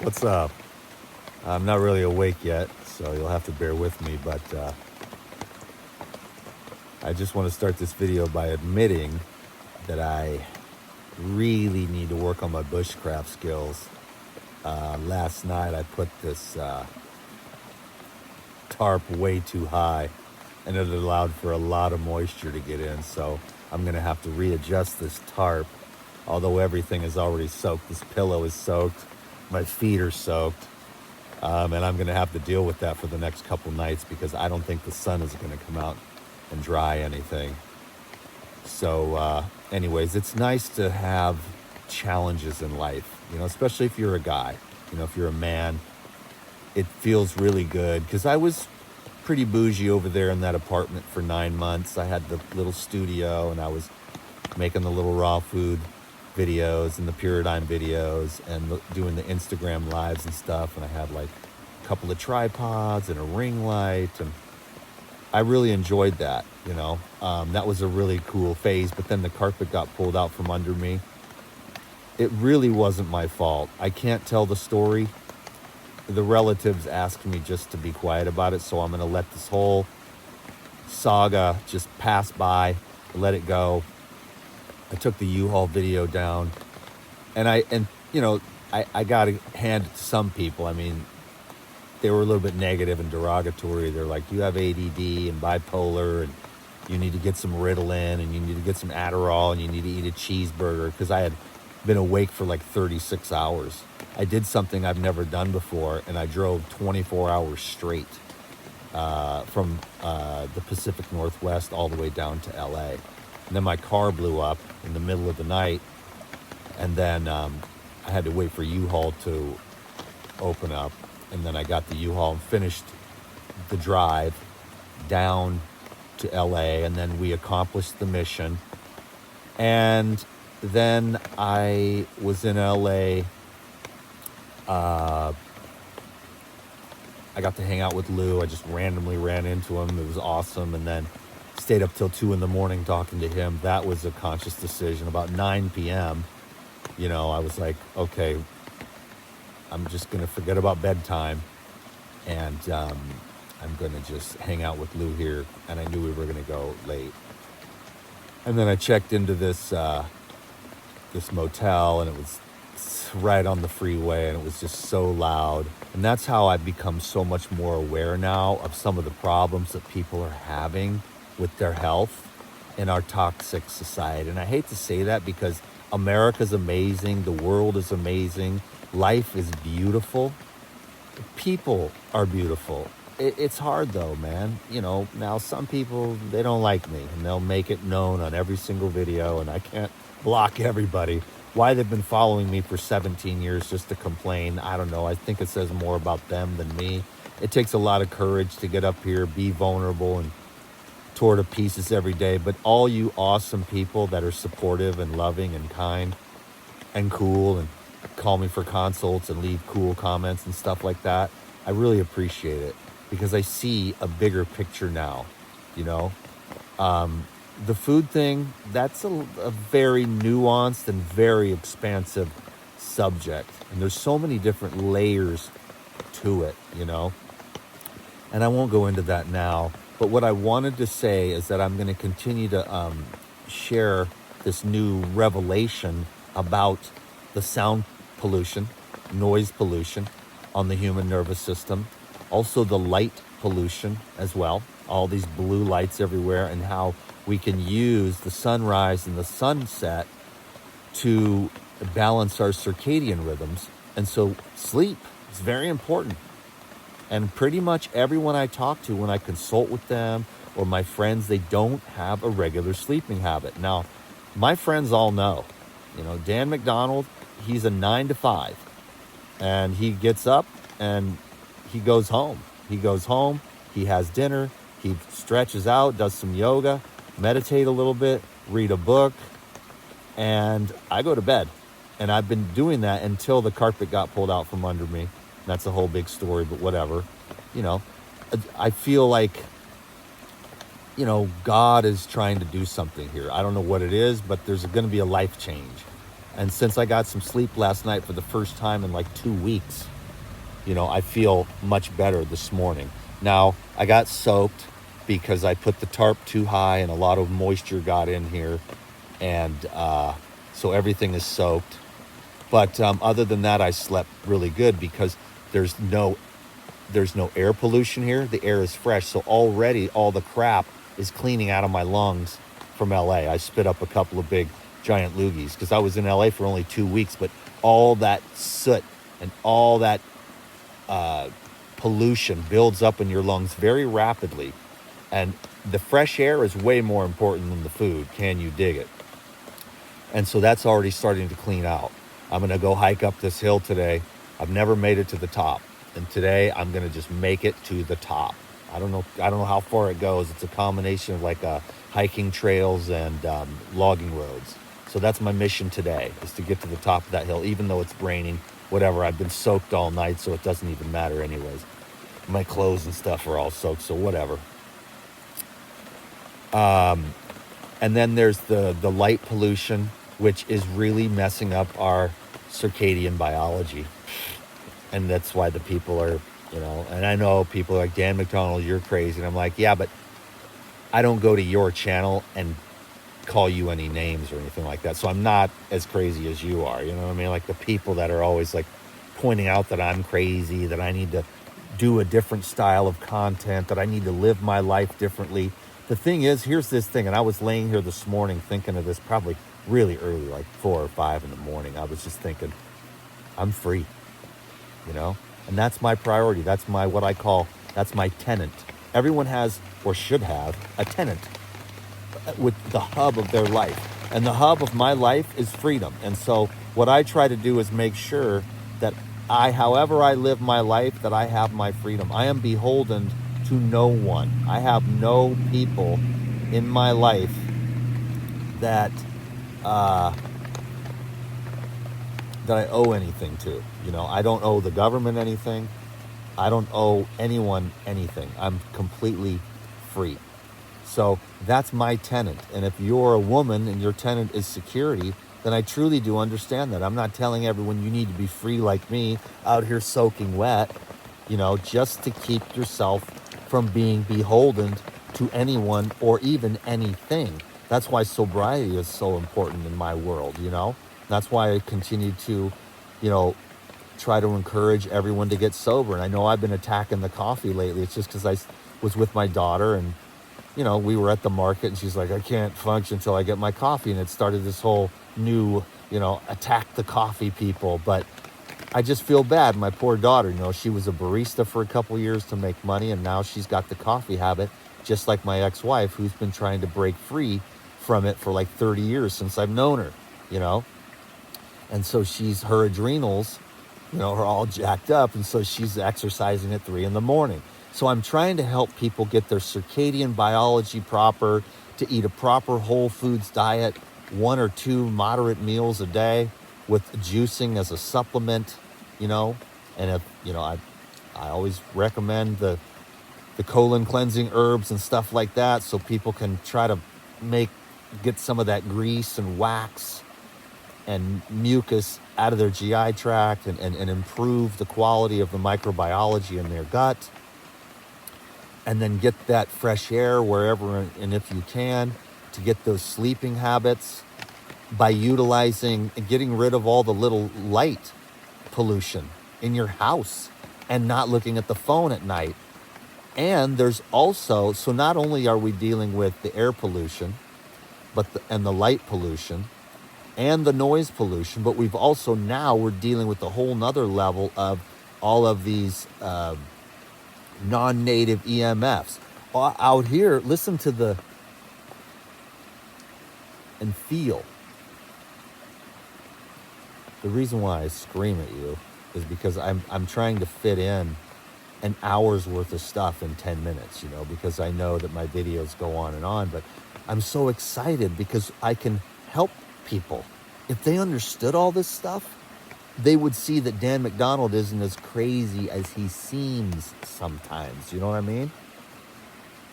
What's up? I'm not really awake yet, so you'll have to bear with me, but I just want to start this video by admitting that I really need to work on my bushcraft skills. Last night I put this tarp way too high, and it allowed for a lot of moisture to get in, so I'm going to have to readjust this tarp, although everything is already soaked. This pillow is soaked, my feet are soaked. And I'm going to have to deal with that for the next couple nights because I don't think the sun is going to come out and dry anything. So anyways, it's nice to have challenges in life, especially if you're a guy, if you're a man. It feels really good because I was pretty bougie over there in that apartment for 9 months. I had the little studio and I was making the little raw food videos and the Pyridine videos and doing the Instagram lives and stuff. And I had like a couple of tripods and a ring light. And I really enjoyed that, that was a really cool phase. But then the carpet got pulled out from under me. It really wasn't my fault. I can't tell the story. The relatives asked me just to be quiet about it. So I'm going to let this whole saga just pass by, let it go. I took the U-Haul video down, and I got to hand it to some people. I mean, they were a little bit negative and derogatory. They're like, you have ADD and bipolar, and you need to get some Ritalin, and you need to get some Adderall, and you need to eat a cheeseburger, because I had been awake for like 36 hours. I did something I've never done before, and I drove 24 hours straight from the Pacific Northwest all the way down to LA. And then my car blew up in the middle of the night. And then I had to wait for U-Haul to open up. And then I got the U-Haul and finished the drive down to LA. And then we accomplished the mission. And then I was in LA. I got to hang out with Lou. I just randomly ran into him. It was awesome. And then stayed up till 2 a.m. talking to him. That was a conscious decision. About 9 p.m., I was like, okay, I'm just going to forget about bedtime. And I'm going to just hang out with Lou here. And I knew we were going to go late. And then I checked into this motel, and it was right on the freeway, and it was just so loud. And that's how I've become so much more aware now of some of the problems that people are having with their health in our toxic society. And I hate to say that because America's amazing, the world is amazing, life is beautiful, people are beautiful. It's hard though, man. Now some people, they don't like me, and they'll make it known on every single video, and I can't block everybody. Why they've been following me for 17 years just to complain, I don't know. I think it says more about them than me. It takes a lot of courage to get up here, be vulnerable, and tore to pieces every day. But all you awesome people that are supportive and loving and kind and cool and call me for consults and leave cool comments and stuff like that, I really appreciate it because I see a bigger picture now. The food thing, that's a very nuanced and very expansive subject, and there's so many different layers to it, and I won't go into that now. But what I wanted to say is that I'm going to continue to share this new revelation about the sound pollution, noise pollution on the human nervous system, also the light pollution as well, all these blue lights everywhere, and how we can use the sunrise and the sunset to balance our circadian rhythms. And so sleep is very important. And pretty much everyone I talk to when I consult with them or my friends, they don't have a regular sleeping habit. Now, my friends all know, Dan McDonald, he's a 9 to 5, and he gets up and he goes home. He has dinner, he stretches out, does some yoga, meditate a little bit, read a book, and I go to bed. And I've been doing that until the carpet got pulled out from under me. That's a whole big story, but whatever. I feel like, God is trying to do something here. I don't know what it is, but there's going to be a life change. And since I got some sleep last night for the first time in like 2 weeks, I feel much better this morning. Now, I got soaked because I put the tarp too high and a lot of moisture got in here. And so everything is soaked. But other than that, I slept really good because there's no there's no air pollution here. The air is fresh. So already all the crap is cleaning out of my lungs from LA. I spit up a couple of big giant loogies because I was in LA for only 2 weeks, but all that soot and all that pollution builds up in your lungs very rapidly. And the fresh air is way more important than the food. Can you dig it? And so that's already starting to clean out. I'm going to go hike up this hill today. I've never made it to the top. And today I'm going to just make it to the top. I don't know how far it goes. It's a combination of like hiking trails and logging roads. So that's my mission today, is to get to the top of that hill, even though it's raining, whatever. I've been soaked all night, so it doesn't even matter anyways. My clothes and stuff are all soaked, so whatever. And then there's the light pollution, which is really messing up our circadian biology. And that's why the people are, and I know people are like, Dan McDonald, you're crazy. And I'm like, yeah, but I don't go to your channel and call you any names or anything like that. So I'm not as crazy as you are. You know what I mean? Like the people that are always like pointing out that I'm crazy, that I need to do a different style of content, that I need to live my life differently. The thing is, here's this thing. And I was laying here this morning thinking of this probably really early, like 4 or 5 in the morning. I was just thinking, I'm free, and that's my priority. That's that's my tenant. Everyone has, or should have, a tenant with the hub of their life. And the hub of my life is freedom. And so what I try to do is make sure that however I live my life, that I have my freedom. I am beholden to no one. I have no people in my life that I owe anything to. I don't owe the government anything. I don't owe anyone anything. I'm completely free. So that's my tenant. And if you're a woman and your tenant is security, then I truly do understand that. I'm not telling everyone you need to be free like me out here soaking wet, just to keep yourself from being beholden to anyone or even anything. That's why sobriety is so important in my world, That's why I continue to, try to encourage everyone to get sober. And I know I've been attacking the coffee lately. It's just because I was with my daughter and, we were at the market and she's like, I can't function until I get my coffee. And it started this whole new, attack the coffee people. But I just feel bad. My poor daughter, she was a barista for a couple years to make money. And now she's got the coffee habit, just like my ex-wife, who's been trying to break free from it for like 30 years since I've known her, And so her adrenals, are all jacked up. And so she's exercising at 3 a.m. So I'm trying to help people get their circadian biology proper, to eat a proper whole foods diet, 1 or 2 moderate meals a day with juicing as a supplement, And if, I always recommend the colon cleansing herbs and stuff like that, so people can try to get some of that grease and wax and mucus out of their GI tract and improve the quality of the microbiology in their gut. And then get that fresh air wherever and if you can, to get those sleeping habits by utilizing and getting rid of all the little light pollution in your house and not looking at the phone at night. And there's also, so not only are we dealing with the air pollution, and the light pollution and the noise pollution, but we're dealing with a whole nother level of all of these non-native EMFs. Out here, listen to and feel. The reason why I scream at you is because I'm trying to fit in an hour's worth of stuff in 10 minutes, because I know that my videos go on and on, but I'm so excited because I can help people. If they understood all this stuff, they would see that Dan McDonald isn't as crazy as he seems sometimes. You know what I mean?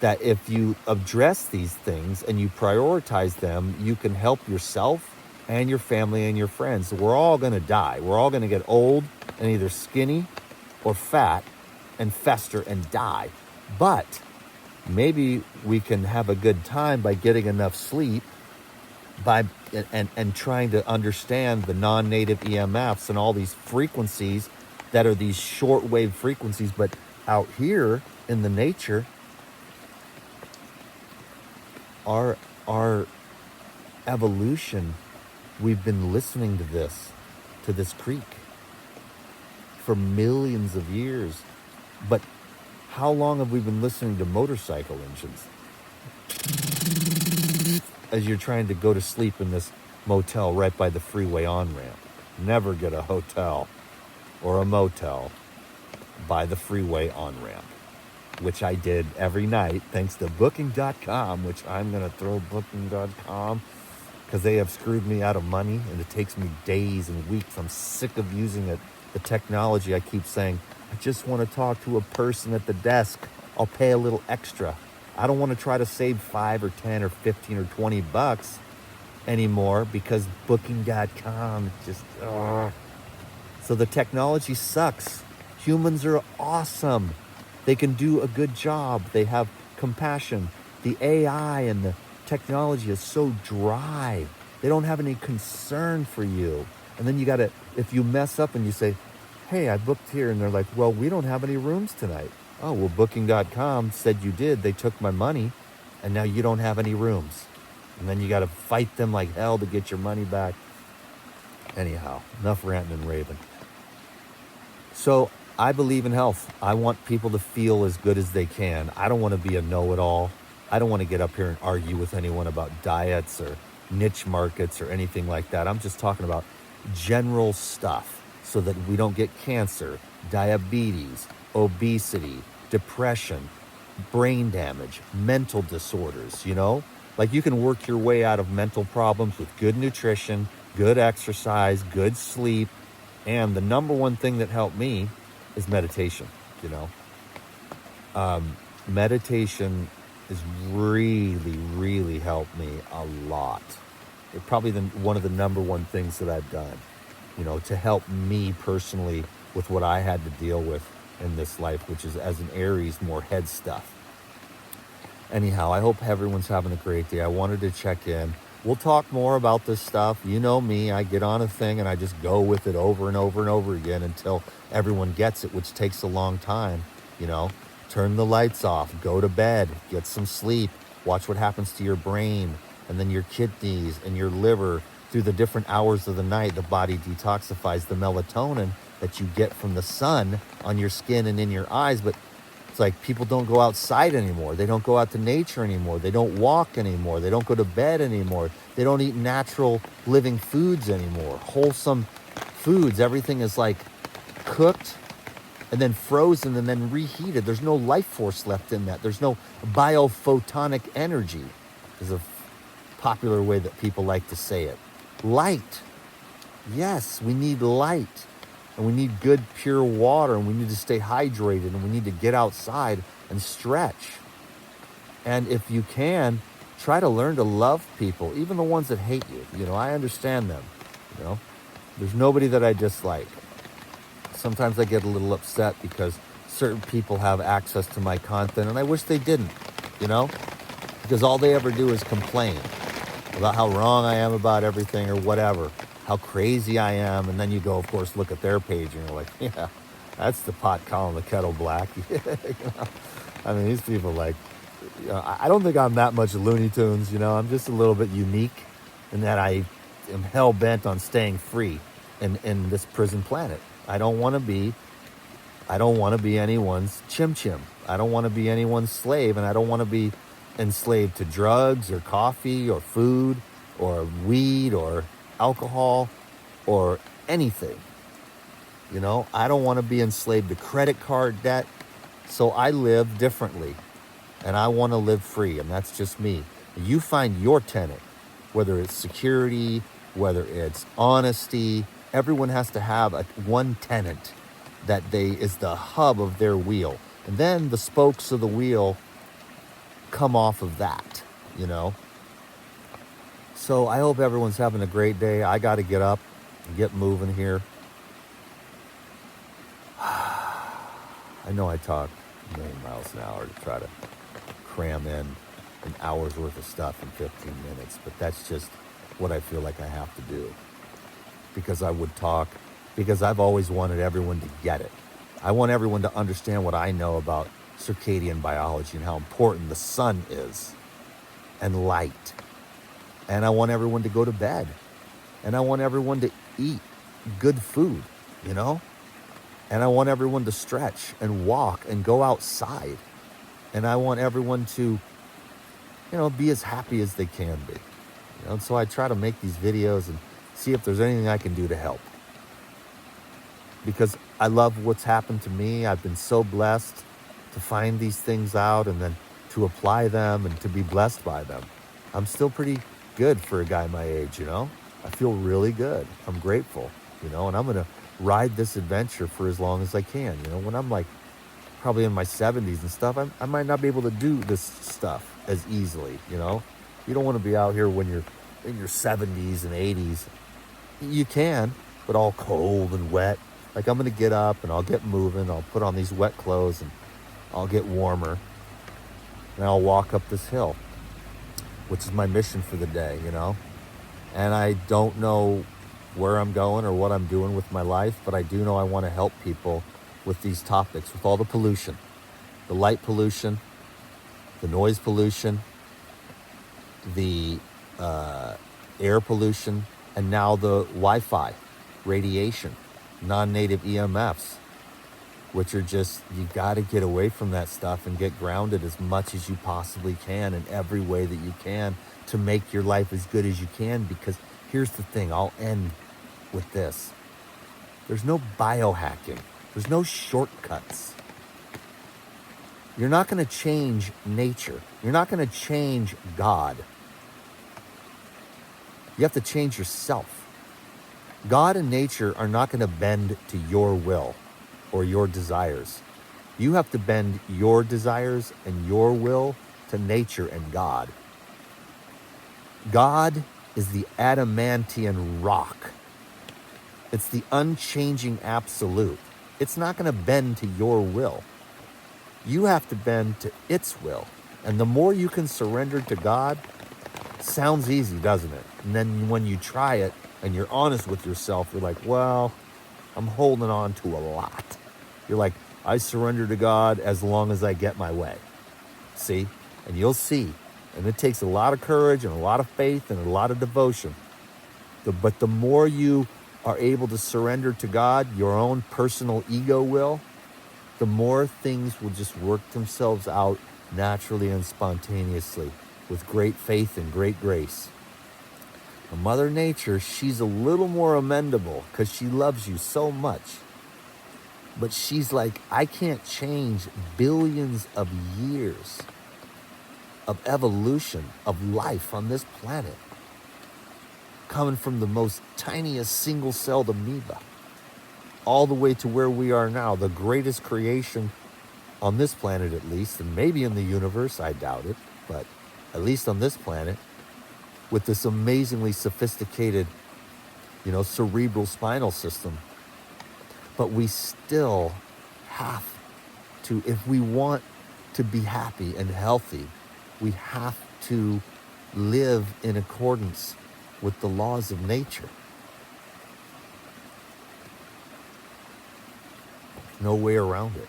That if you address these things and you prioritize them, you can help yourself and your family and your friends. We're all going to die. We're all going to get old and either skinny or fat and fester and die. But maybe we can have a good time by getting enough sleep by and trying to understand the non-native EMFs and all these frequencies that are these shortwave frequencies. But out here in the nature, our evolution, we've been listening to this creek for millions of years. But how long have we been listening to motorcycle engines as you're trying to go to sleep in this motel right by the freeway on-ramp? Never get a hotel or a motel by the freeway on-ramp, which I did every night thanks to booking.com, which I'm going to throw booking.com because they have screwed me out of money and it takes me days and weeks. I'm sick of using it. The technology, I keep saying, I just want to talk to a person at the desk. I'll pay a little extra. I don't want to try to save 5 or 10 or 15 or 20 bucks anymore because booking.com just, So the technology sucks. Humans are awesome. They can do a good job. They have compassion. The AI and the technology is so dry. They don't have any concern for you. And then you got to, if you mess up and you say, hey, I booked here, and they're like, well, we don't have any rooms tonight. Oh, well, booking.com said you did. They took my money, and now you don't have any rooms. And then you got to fight them like hell to get your money back. Anyhow, enough ranting and raving. So I believe in health. I want people to feel as good as they can. I don't want to be a know-it-all. I don't want to get up here and argue with anyone about diets or niche markets or anything like that. I'm just talking about general stuff so that we don't get cancer, diabetes, obesity, depression, brain damage, mental disorders, you know? Like you can work your way out of mental problems with good nutrition, good exercise, good sleep, and the number one thing that helped me is meditation, you know? Meditation has really, really helped me a lot. It's probably one of the number one things that I've done, you know, to help me personally with what I had to deal with in this life, which is as an Aries, more head stuff. Anyhow, I hope everyone's having a great day. I wanted to check in. We'll talk more about this stuff. You know me, I get on a thing and I just go with it over and over and over again until everyone gets it, which takes a long time, you know. Turn the lights off, go to bed, get some sleep, watch what happens to your brain and then your kidneys and your liver. Through the different hours of the night, the body detoxifies the melatonin that you get from the sun on your skin and in your eyes. But it's like people don't go outside anymore. They don't go out to nature anymore. They don't walk anymore. They don't go to bed anymore. They don't eat natural living foods anymore. Wholesome foods. Everything is like cooked and then frozen and then reheated. There's no life force left in that. There's no biophotonic energy, is a popular way that people like to say it. Light. Yes, we need light. And we need good, pure water. And we need to stay hydrated. And we need to get outside and stretch. And if you can, try to learn to love people, even the ones that hate you. You know, I understand them. You know, there's nobody that I dislike. Sometimes I get a little upset because certain people have access to my content and I wish they didn't, you know, because all they ever do is complain about how wrong I am about everything or whatever, how crazy I am. And then you go, of course, look at their page and you're like, yeah, that's the pot calling the kettle black. You know? I mean, these people like, you know, I don't think I'm that much Looney Tunes, you know, I'm just a little bit unique in that I am hell bent on staying free in this prison planet. I don't want to be anyone's chim-chim. I don't want to be anyone's slave, and I don't want to be enslaved to drugs or coffee or food or weed or alcohol or anything. You know, I don't want to be enslaved to credit card debt. So I live differently and I want to live free, and that's just me. You find your tenet, whether it's security, whether it's honesty. Everyone has to have one tenet that is the hub of their wheel. And then the spokes of the wheel come off of that, you know. So I hope everyone's having a great day. I got to get up and get moving here. I know I talk a million miles an hour to try to cram in an hour's worth of stuff in 15 minutes, but that's just what I feel like I have to do. Because I would talk, because I've always wanted everyone to get it. I want everyone to understand what I know about circadian biology and how important the sun is and light. And I want everyone to go to bed. And I want everyone to eat good food, you know? And I want everyone to stretch and walk and go outside. And I want everyone to, be as happy as they can be. And so I try to make these videos and see if there's anything I can do to help. Because I love what's happened to me. I've been so blessed to find these things out and then to apply them and to be blessed by them. I'm still pretty good for a guy my age, I feel really good. I'm grateful, and I'm going to ride this adventure for as long as I can. When I'm like probably in my 70s and stuff, I might not be able to do this stuff as easily, You don't want to be out here when you're in your 70s and 80s. You can, but all cold and wet. Like I'm going to get up and I'll get moving. I'll put on these wet clothes and I'll get warmer. And I'll walk up this hill, which is my mission for the day, And I don't know where I'm going or what I'm doing with my life, but I do know I want to help people with these topics, with all the pollution, the light pollution, the noise pollution, the air pollution, and now the Wi-Fi, radiation, non-native EMFs, which are just, you got to get away from that stuff and get grounded as much as you possibly can in every way that you can to make your life as good as you can. Because here's the thing, I'll end with this. There's no biohacking. There's no shortcuts. You're not going to change nature. You're not going to change God. You have to change yourself. God and nature are not going to bend to your will or your desires. You have to bend your desires and your will to nature and God. God is the adamantian rock. It's the unchanging absolute. It's not going to bend to your will. You have to bend to its will. And the more you can surrender to God, sounds easy, doesn't it? And then when you try it and you're honest with yourself, you're like, well, I'm holding on to a lot. You're like, I surrender to God as long as I get my way. See? And you'll see. And it takes a lot of courage and a lot of faith and a lot of devotion. But the more you are able to surrender to God, your own personal ego will, the more things will just work themselves out naturally and spontaneously with great faith and great grace. And Mother Nature, she's a little more amendable because she loves you so much. But she's like, I can't change billions of years of evolution of life on this planet, coming from the most tiniest single-celled amoeba all the way to where we are now, the greatest creation on this planet at least, and maybe in the universe, I doubt it, but at least on this planet, with this amazingly sophisticated, cerebral spinal system. But we still have to, if we want to be happy and healthy, we have to live in accordance with the laws of nature. No way around it.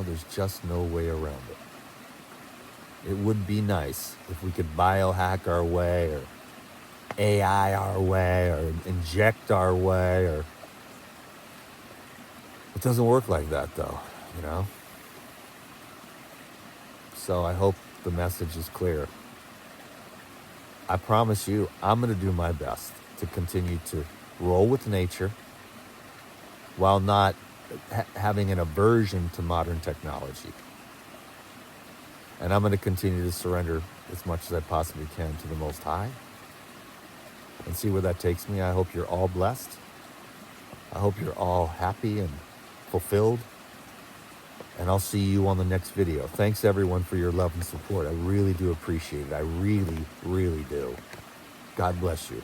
There's just no way around it. It would be nice if we could biohack our way or AI our way or inject our way, or it doesn't work like that though, So I hope the message is clear. I promise you, I'm going to do my best to continue to roll with nature while not having an aversion to modern technology. And I'm going to continue to surrender as much as I possibly can to the Most High and see where that takes me. I hope you're all blessed. I hope you're all happy and fulfilled. And I'll see you on the next video. Thanks everyone for your love and support. I really do appreciate it. I really, really do. God bless you.